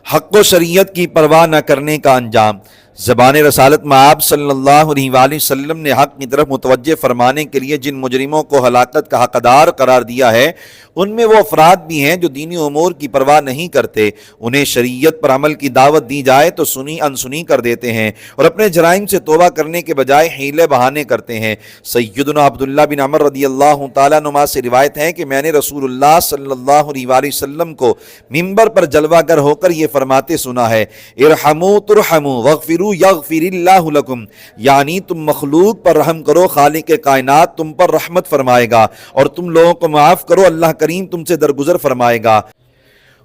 حق و شریعت کی پرواہ نہ کرنے کا انجام۔ زبان رسالت میں آپ صلی اللہ علیہ وآلہ وسلم نے حق کی طرف متوجہ فرمانے کے لیے جن مجرموں کو ہلاکت کا حقدار قرار دیا ہے، ان میں وہ افراد بھی ہیں جو دینی امور کی پرواہ نہیں کرتے۔ انہیں شریعت پر عمل کی دعوت دی جائے تو سنی انسنی کر دیتے ہیں اور اپنے جرائم سے توبہ کرنے کے بجائے حیلے بہانے کرتے ہیں۔ سیدنا عبداللہ بن عمر رضی اللہ تعالیٰ عنہما سے روایت ہے کہ میں نے رسول اللہ صلی اللہ علیہ وآلہ وسلم کو منبر پر جلوہ گر ہو کر یہ فرماتے سنا ہے، ارحموا ترحموا واغفروا یغفر اللہ لکم، یعنی تم مخلوق پر رحم کرو، خالق کائنات تم پر رحمت فرمائے گا، اور تم لوگوں کو معاف کرو، اللہ کریم تم سے درگزر فرمائے گا۔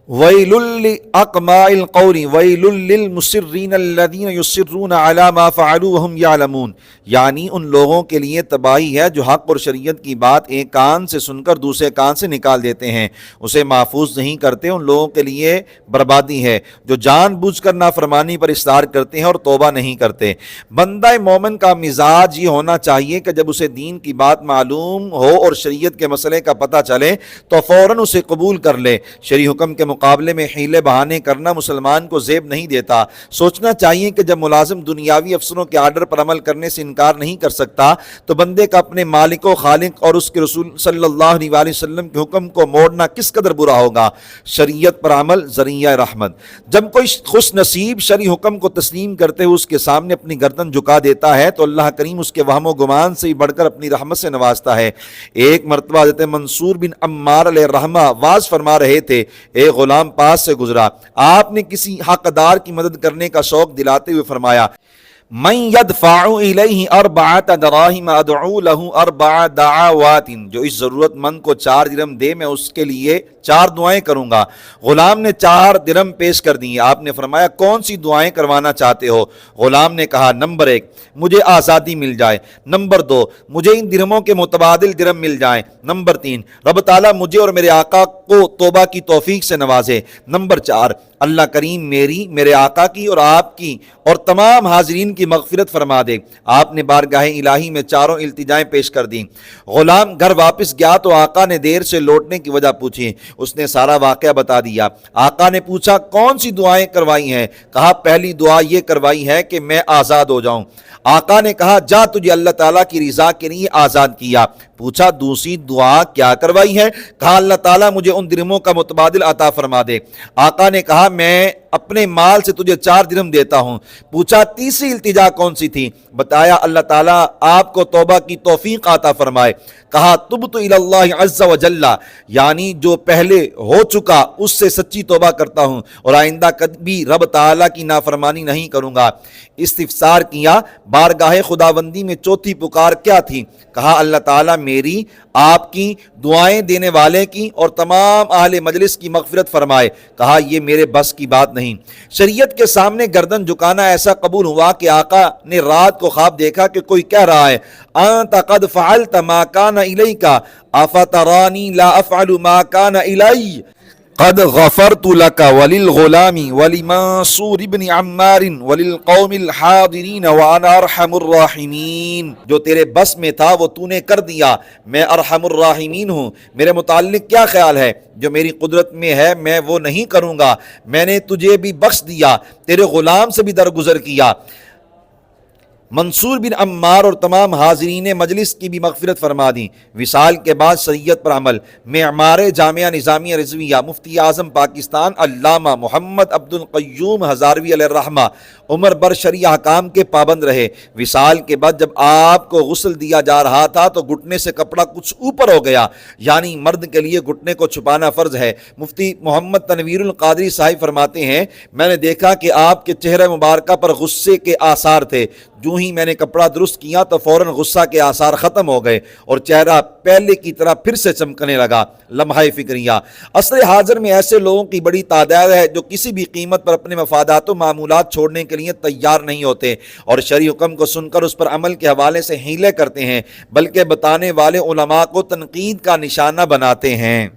وَيْلٌ لِأَقْمَاءِ الْقَوْلِ وَيْلٌ لِلْمُصِرِّينَ الَّذِينَ يُصِرُّونَ عَلَى مَا فَعَلُوا وَهُمْ يَعْلَمُونَ، یعنی ان لوگوں کے لیے تباہی ہے جو حق اور شریعت کی بات ایک کان سے سن کر دوسرے کان سے نکال دیتے ہیں، اسے محفوظ نہیں کرتے۔ ان لوگوں کے لیے بربادی ہے جو جان بوجھ کر نافرمانی پر اصرار کرتے ہیں اور توبہ نہیں کرتے۔ بندہ مومن کا مزاج یہ ہونا چاہیے کہ جب اسے دین کی بات معلوم ہو اور شریعت کے مسئلے کا پتہ چلے تو فوراً اسے قبول کر لے۔ شرعی حکم کے مقابلے میں حیلے بہانے کرنا مسلمان کو زیب نہیں دیتا۔ سوچنا چاہیے کہ جب ملازم دنیاوی افسروں کے آرڈر پر عمل کرنے سے انکار نہیں کر سکتا تو بندے کا اپنے مالک و خالق اور اس کے رسول صلی اللہ علیہ وآلہ وسلم کے حکم کو موڑنا کس قدر برا ہوگا۔ شریعت پر عمل ذریعہ رحمت۔ جب کوئی خوش نصیب شرعی حکم کو تسلیم کرتے ہوئے اس کے سامنے اپنی گردن جھکا دیتا ہے تو اللہ کریم اس کے وہم و گمان سے ہی بڑھ کر اپنی رحمت سے نوازتا ہے۔ ایک مرتبہ حضرت منصور بن عمار علیہ الرحمہ واز فرما رہے تھے، ایک غلام پاس سے گزرا، آپ نے کسی حقدار کی مدد کرنے کا شوق دلاتے ہوئے فرمایا، من يدفع الیہ اربعۃ دراہم ادعو لہ اربع دعوات، جو اس ضرورت مند کو 4 درہم دے میں اس کے لیے 4 دعائیں کروں گا۔ غلام نے 4 درہم پیش کر دی۔ آپ نے فرمایا کون سی دعائیں کروانا چاہتے ہو؟ غلام نے کہا، نمبر 1 مجھے آزادی مل جائے، نمبر 2 مجھے ان درہموں کے متبادل درہم مل جائیں، نمبر 3 رب تعالیٰ مجھے اور میرے آقا کو توبہ کی توفیق سے نوازے، نمبر 4 اللہ کریم میری، میرے آقا کی اور آپ کی اور تمام حاضرین کی مغفرت فرما دے۔ آپ نے بارگاہ الہی میں 4 التجائیں پیش کر دیں۔ غلام گھر واپس گیا تو آقا نے دیر سے لوٹنے کی وجہ پوچھی۔ اس نے سارا واقعہ بتا دیا۔ آقا نے پوچھا کون سی دعائیں کروائی ہیں؟ کہا پہلی دعا یہ کروائی ہے کہ میں آزاد ہو جاؤں۔ آقا نے کہا جا تجھے اللہ تعالیٰ کی رضا کے لیے آزاد کیا۔ پوچھا دوسری دعا کیا کروائی ہے؟ کہا اللہ تعالیٰ مجھے ان درہموں کا متبادل عطا فرما دے۔ آقا نے کہا میں اپنے مال سے تجھے 4 درہم دیتا ہوں۔ پوچھا تیسری التجا کون سی تھی؟ بتایا اللہ تعالیٰ آپ کو توبہ کی توفیق عطا فرمائے۔ کہا تبت الی اللہ عز وجل، یعنی جو پہلے ہو چکا اس سے سچی توبہ کرتا ہوں اور آئندہ کبھی رب تعالیٰ کی نافرمانی نہیں کروں گا۔ استفسار کیا بارگاہ خداوندی میں چوتھی پکار کیا تھی؟ کہا اللہ تعالیٰ میری، آپ کی، دعائیں دینے والے کی اور تمام اہل مجلس کی مغفرت فرمائے۔ کہا یہ میرے بس کی بات نہیں۔ شریعت کے سامنے گردن جھکانا ایسا قبول ہوا کہ آقا نے رات کو خواب دیکھا کہ کوئی کہہ رہا ہے انت قد فعلت ما کان الیک افترانی لا افعل ما کان الی قد غفرت لك وللغلام ولمنصور بن عمار وللقوم الحاضرین وانا ارحم الراحمین، جو تیرے بس میں تھا وہ تو نے کر دیا، میں ارحم الراحمین ہوں۔ میرے متعلق کیا خیال ہے؟ جو میری قدرت میں ہے میں وہ نہیں کروں گا۔ میں نے تجھے بھی بخش دیا، تیرے غلام سے بھی درگزر کیا۔ منصور بن عمار اور تمام حاضرین مجلس کی بھی مغفرت فرما دی۔ وصال کے بعد شریعت پر عمل۔ معمار جامعہ نظامیہ رضویہ مفتی اعظم پاکستان علامہ محمد عبد القیوم ہزاروی علیہ الرحمہ عمر بر شرعی احکام کے پابند رہے۔ وصال کے بعد جب آپ کو غسل دیا جا رہا تھا تو گھٹنے سے کپڑا کچھ اوپر ہو گیا، یعنی مرد کے لیے گھٹنے کو چھپانا فرض ہے۔ مفتی محمد تنویر القادری صاحب فرماتے ہیں میں نے دیکھا کہ آپ کے چہرہ مبارکہ پر غصے کے آثار تھے، جو ہی میں نے کپڑا درست کیا تو فوراً غصہ کے آثار ختم ہو گئے اور چہرہ پہلے کی طرح پھر سے چمکنے لگا۔ لمحہ فکریہ۔ عصر حاضر میں ایسے لوگوں کی بڑی تعداد ہے جو کسی بھی قیمت پر اپنے مفادات و معمولات چھوڑنے کے لیے تیار نہیں ہوتے اور شرعی حکم کو سن کر اس پر عمل کے حوالے سے حیلے کرتے ہیں، بلکہ بتانے والے علماء کو تنقید کا نشانہ بناتے ہیں۔